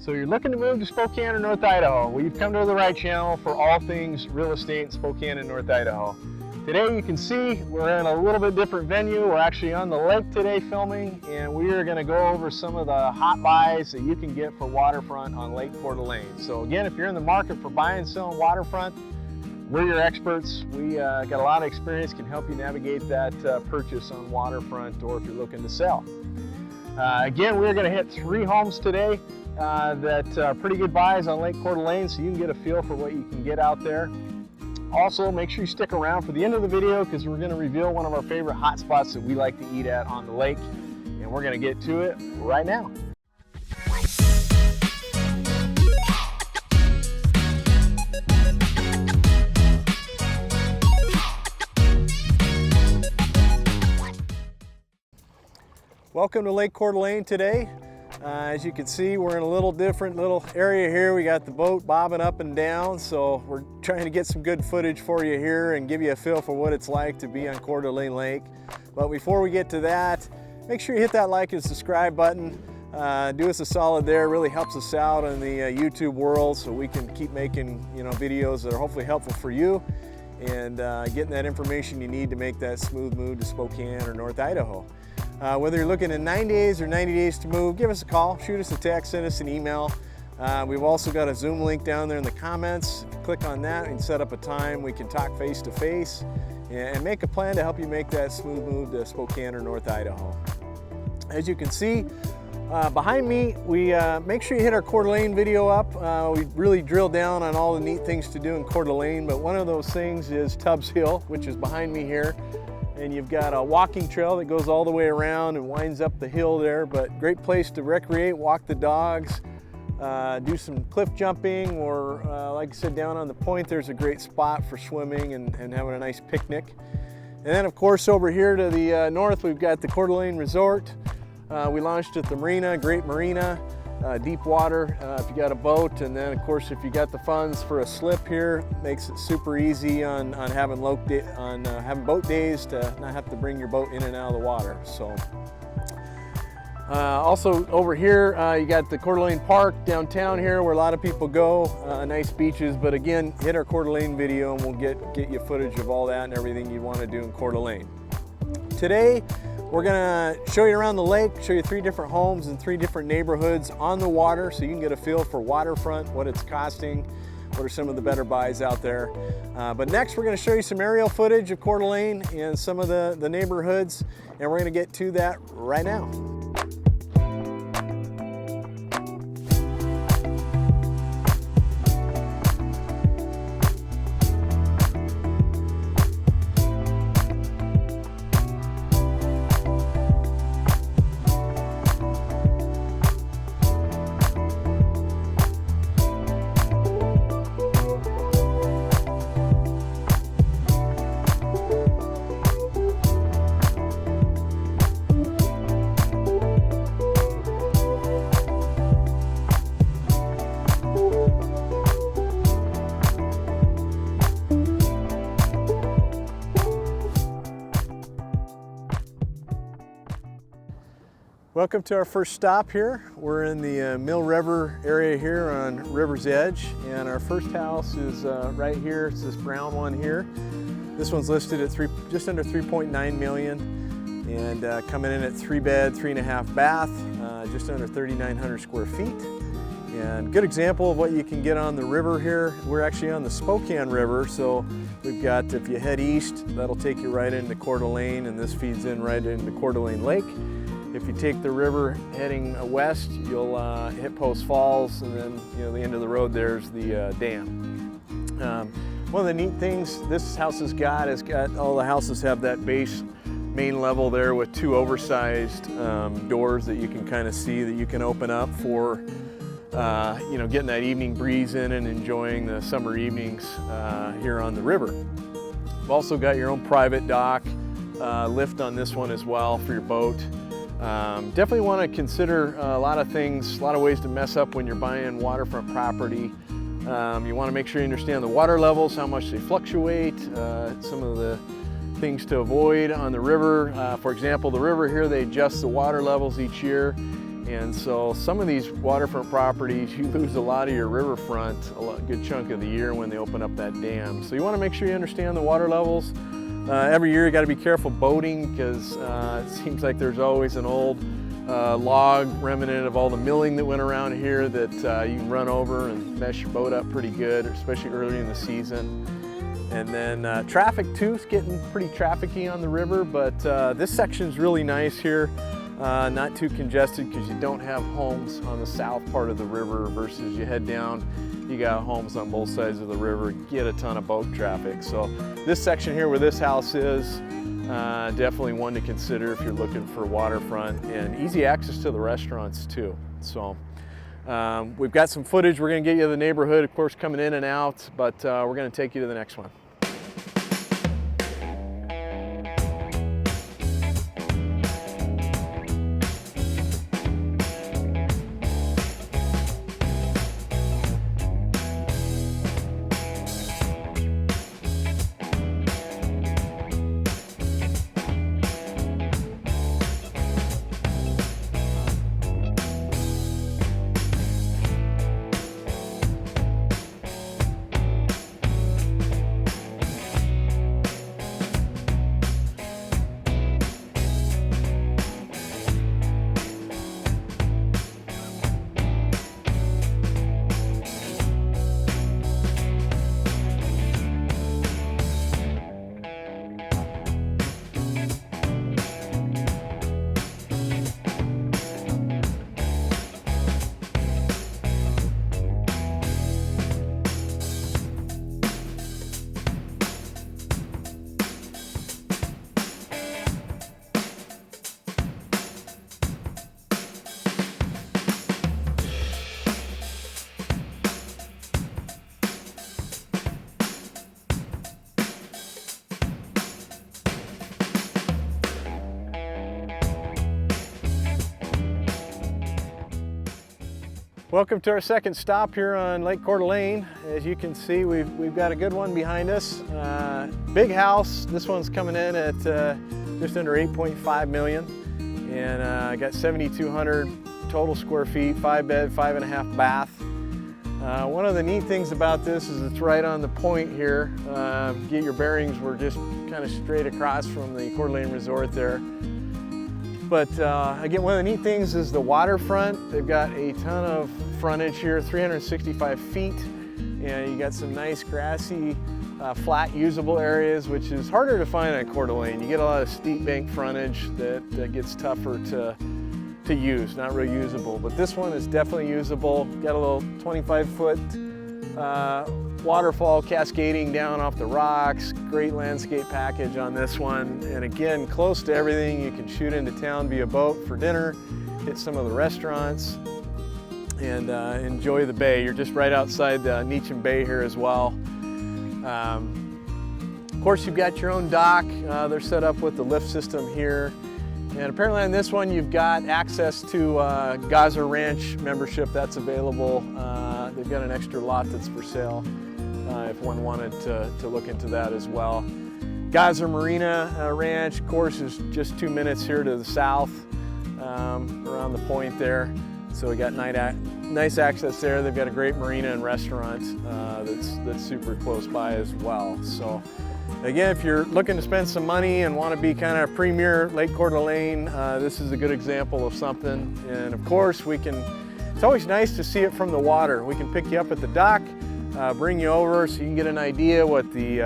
So you're looking to move to Spokane or North Idaho? Well, you've come to the right channel for all things real estate in Spokane and North Idaho. Today you can see we're in a little bit different venue. We're actually on the lake today filming, and we are going to go over some of the hot buys that you can get for waterfront on Lake Coeur d'Alene. So again, if you're in the market for buying and selling waterfront, we're your experts. We got a lot of experience, can help you navigate that purchase on waterfront, or if you're looking to sell. Again, we're going to hit 3 homes today that are pretty good buys on Lake Coeur d'Alene, so you can get a feel for what you can get out there. Also, make sure you stick around for the end of the video, because we're going to reveal one of our favorite hot spots that we like to eat at on the lake, and we're going to get to it right now. Welcome to Lake Coeur d'Alene today. As you can see, we're in a little different area here. We got the boat bobbing up and down, so we're trying to get some good footage for you here and give you a feel for what it's like to be on Coeur d'Alene Lake. But before we get to that, make sure you hit that like and subscribe button. Do us a solid there. It really helps us out in the YouTube world, so we can keep making videos that are hopefully helpful for you and getting that information you need to make that smooth move to Spokane or North Idaho. Whether you're looking at 9 days or 90 days to move, give us a call, shoot us a text, send us an email. We've also got a Zoom link down there in the comments. Click on that and set up a time. We can talk face to face and make a plan to help you make that smooth move to Spokane or North Idaho. As you can see behind me, we make sure you hit our Coeur d'Alene video up. We really drill down on all the neat things to do in Coeur d'Alene, but one of those things is Tubbs Hill, which is behind me here. And you've got a walking trail that goes all the way around and winds up the hill there, but great place to recreate, walk the dogs, do some cliff jumping, or like I said, down on the point, there's a great spot for swimming and having a nice picnic. And then of course over here to the north, we've got the Coeur d'Alene Resort. We launched at the marina, great marina, deep water if you got a boat, and then of course if you got the funds for a slip here, makes it super easy on having boat days to not have to bring your boat in and out of the water. So also over here you got the Coeur d'Alene Park downtown here, where a lot of people go. Nice beaches, but again, hit our Coeur d'Alene video and we'll get you footage of all that and everything you want to do in Coeur d'Alene. Today we're gonna show you around the lake, show you 3 different homes in 3 different neighborhoods on the water, so you can get a feel for waterfront, what it's costing, what are some of the better buys out there. But next we're gonna show you some aerial footage of Coeur d'Alene and some of the neighborhoods, and we're gonna get to that right now. Welcome to our first stop here. We're in the Mill River area here on River's Edge, and our first house is right here. It's this brown one here. This one's listed at just under 3.9 million, and coming in at 3-bed, 3.5 bath, just under 3,900 square feet. And good example of what you can get on the river here. We're actually on the Spokane River, so we've got, if you head east, that'll take you right into Coeur d'Alene, and this feeds in right into Coeur d'Alene Lake. If you take the river heading west, you'll hit Post Falls, and then the end of the road there's the dam. One of the neat things this house has got all the houses have that base main level there with 2 oversized doors that you can kind of see, that you can open up for getting that evening breeze in and enjoying the summer evenings here on the river. You've also got your own private dock, lift on this one as well for your boat. Definitely want to consider a lot of things, a lot of ways to mess up when you're buying waterfront property. You want to make sure you understand the water levels, how much they fluctuate, some of the things to avoid on the river. For example, the river here, they adjust the water levels each year, And so some of these waterfront properties, you lose a lot of your riverfront a good chunk of the year when they open up that dam. So you want to make sure you understand the water levels. Every year you got to be careful boating, because it seems like there's always an old log remnant of all the milling that went around here that you can run over and mess your boat up pretty good, especially early in the season. And then traffic too is getting pretty trafficy on the river, but this section's really nice here. Not too congested, because you don't have homes on the south part of the river versus you head down, you got homes on both sides of the river, get a ton of boat traffic. So this section here where this house is, definitely one to consider if you're looking for waterfront and easy access to the restaurants too. So we've got some footage. We're going to get you to the neighborhood, of course, coming in and out, but we're going to take you to the next one. Welcome to our second stop here on Lake Coeur d'Alene. As you can see, we've got a good one behind us. Big house. This one's coming in at just under 8.5 million, and got 7,200 total square feet, 5 bed, 5.5 bath. One of the neat things about this is it's right on the point here. Get your bearings, we're just kind of straight across from the Coeur d'Alene Resort there. But again, one of the neat things is the waterfront. They've got a ton of frontage here, 365 feet, and you got some nice grassy, flat usable areas, which is harder to find on Coeur d'Alene. You get a lot of steep bank frontage that gets tougher to use, not real usable. But this one is definitely usable. Got a little 25-foot waterfall cascading down off the rocks. Great landscape package on this one. And again, close to everything. You can shoot into town via boat for dinner, hit some of the restaurants, and enjoy the bay. You're just right outside the Neachem Bay here as well. Of course, you've got your own dock. They're set up with the lift system here. And apparently on this one, you've got access to Gaza Ranch membership that's available. They've got an extra lot that's for sale if one wanted to look into that as well. Gaza Marina Ranch, of course, is just 2 minutes here to the south, around the point there. So we got nice access there. They've got a great marina and restaurant that's super close by as well. So again, if you're looking to spend some money and want to be kind of premier Lake Coeur d'Alene, this is a good example of something. And of course, it's always nice to see it from the water. We can pick you up at the dock, bring you over so you can get an idea what the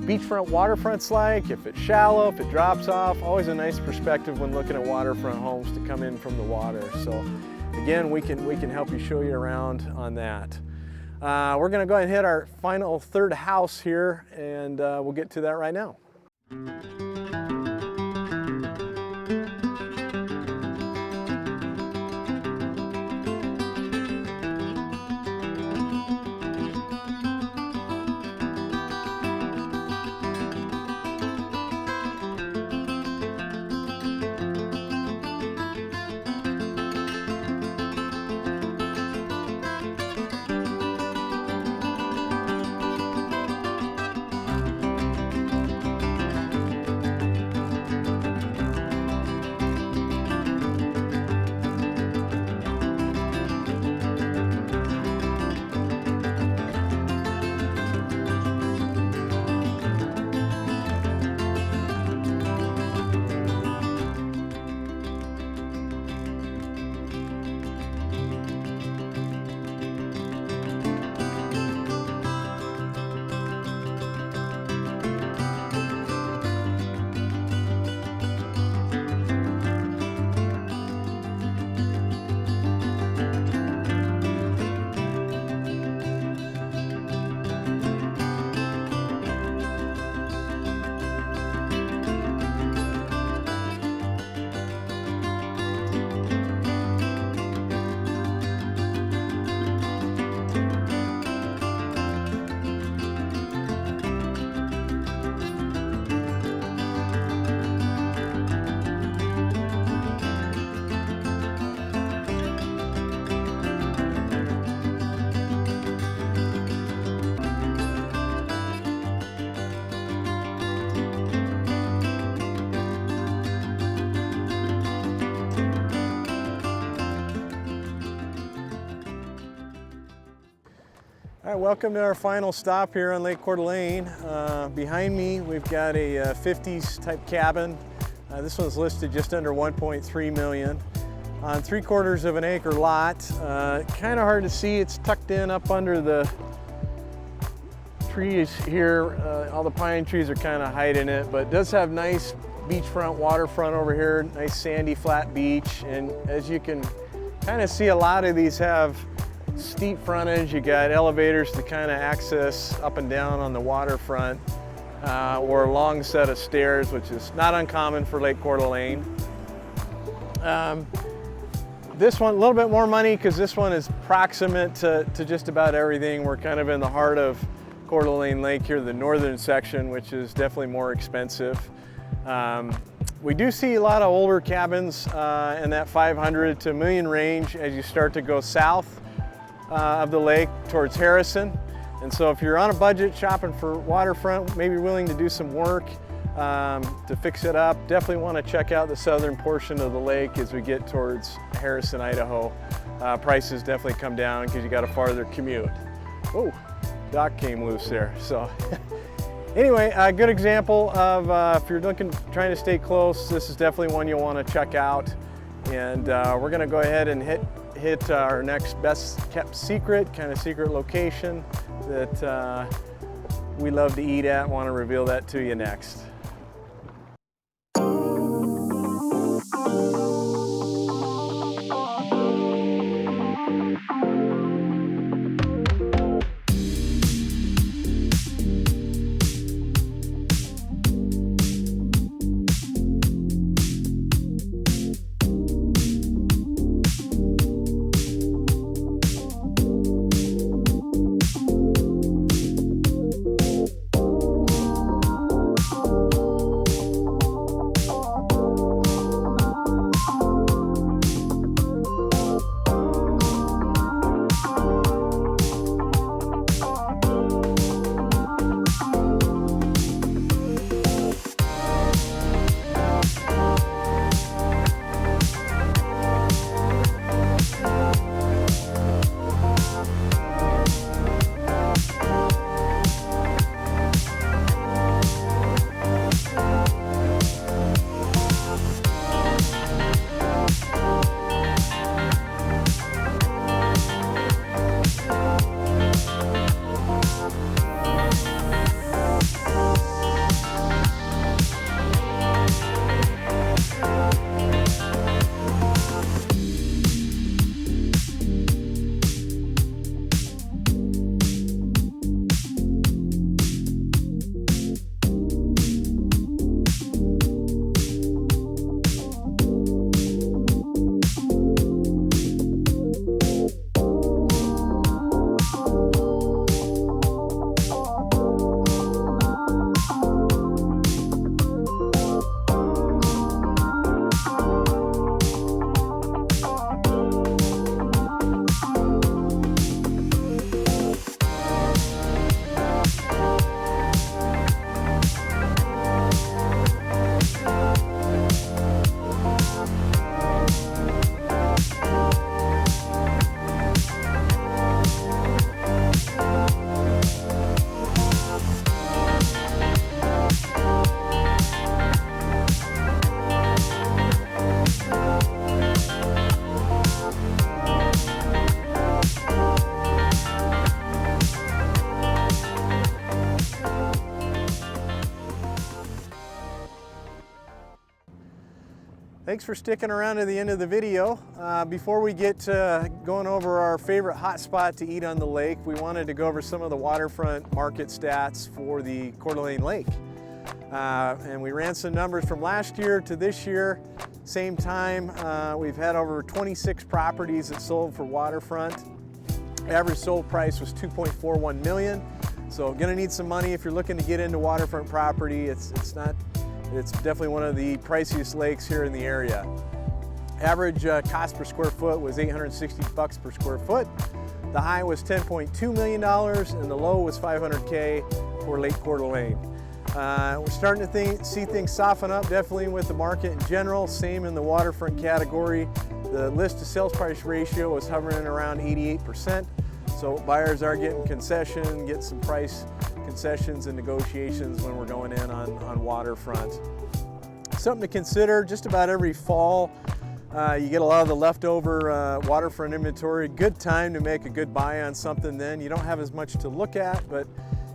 beachfront waterfront's like, if it's shallow, if it drops off. Always a nice perspective when looking at waterfront homes to come in from the water. So again, we can help you show you around on that. We're going to go ahead and hit our final third house here, and we'll get to that right now. All right, welcome to our final stop here on Lake Coeur d'Alene. Behind me, we've got a 50s type cabin. This one's listed just under 1.3 million on 3/4 of an acre lot. Kind of hard to see, it's tucked in up under the trees here. All the pine trees are kind of hiding it, but it does have nice beachfront waterfront over here, nice sandy flat beach. And as you can kind of see, a lot of these have steep frontage. You got elevators to kind of access up and down on the waterfront, or a long set of stairs, which is not uncommon for Lake Coeur d'Alene. This one, a little bit more money because this one is proximate to just about everything. We're kind of in the heart of Coeur d'Alene Lake here, the northern section, which is definitely more expensive. We do see a lot of older cabins in that 500 to $1 million range as you start to go south of the lake towards Harrison. And so if you're on a budget shopping for waterfront, maybe willing to do some work to fix it up, definitely want to check out the southern portion of the lake as we get towards Harrison, Idaho. Prices definitely come down because you got a farther commute. Oh, dock came loose there. So anyway, a good example of if you're trying to stay close, this is definitely one you'll want to check out. And we're going to go ahead and hit our next best kept secret, kind of secret location that we love to eat at. Want to reveal that to you next. Thanks for sticking around to the end of the video. Before we get to going over our favorite hot spot to eat on the lake, we wanted to go over some of the waterfront market stats for the Coeur d'Alene Lake. And we ran some numbers from last year to this year. Same time, we've had over 26 properties that sold for waterfront. Average sold price was $2.41 million. So gonna need some money if you're looking to get into waterfront property. It's definitely one of the priciest lakes here in the area. Average cost per square foot was $860 per square foot. The high was $10.2 million and the low was $500K for Lake Coeur d'Alene. We're starting to see things soften up definitely with the market in general, same in the waterfront category. The list to sales price ratio was hovering around 88%. So buyers are getting getting some price concessions and negotiations when we're going in on Waterfront. Something to consider, just about every fall, you get a lot of the leftover waterfront inventory. Good time to make a good buy on something then. You don't have as much to look at, but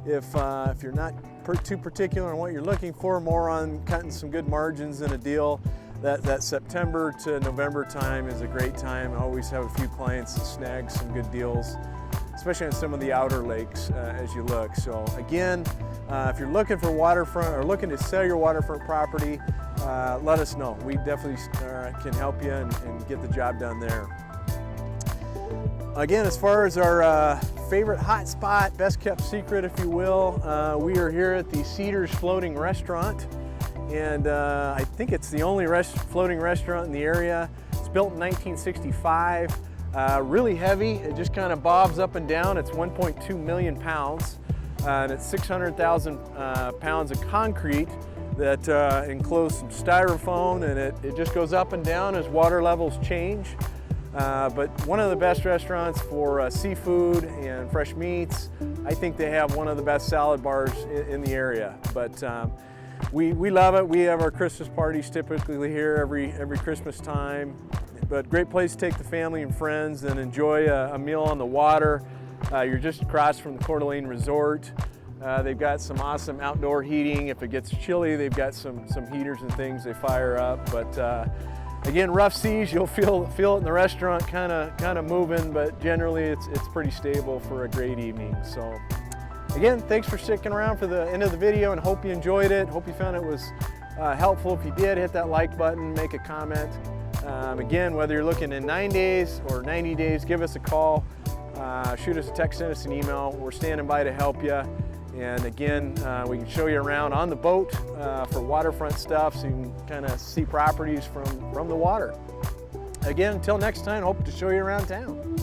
if you're not too particular on what you're looking for, more on cutting some good margins in a deal, that September to November time is a great time. I always have a few clients that snag some good deals, especially on some of the outer lakes as you look. So again, if you're looking for waterfront or looking to sell your waterfront property, let us know. We definitely can help you and get the job done there. Again, as far as our favorite hot spot, best kept secret, if you will, we are here at the Cedars Floating Restaurant. And I think it's the only floating restaurant in the area. It's built in 1965. Really heavy, it just kind of bobs up and down. It's 1.2 million pounds, and it's 600,000 pounds of concrete that enclose some styrofoam, and it just goes up and down as water levels change. But one of the best restaurants for seafood and fresh meats. I think they have one of the best salad bars in the area. But we love it. We have our Christmas parties typically here every Christmas time. But great place to take the family and friends and enjoy a meal on the water. You're just across from the Coeur d'Alene Resort. They've got some awesome outdoor heating. If it gets chilly, they've got some heaters and things they fire up. But again, rough seas, you'll feel it in the restaurant, kind of moving, but generally it's pretty stable for a great evening. So again, thanks for sticking around for the end of the video, and hope you enjoyed it. Hope you found it was helpful. If you did, hit that like button, make a comment. Again, whether you're looking in 9 days or 90 days, give us a call, shoot us a text, send us an email. We're standing by to help you. And again, we can show you around on the boat for waterfront stuff, so you can kind of see properties from the water. Again, until next time, hope to show you around town.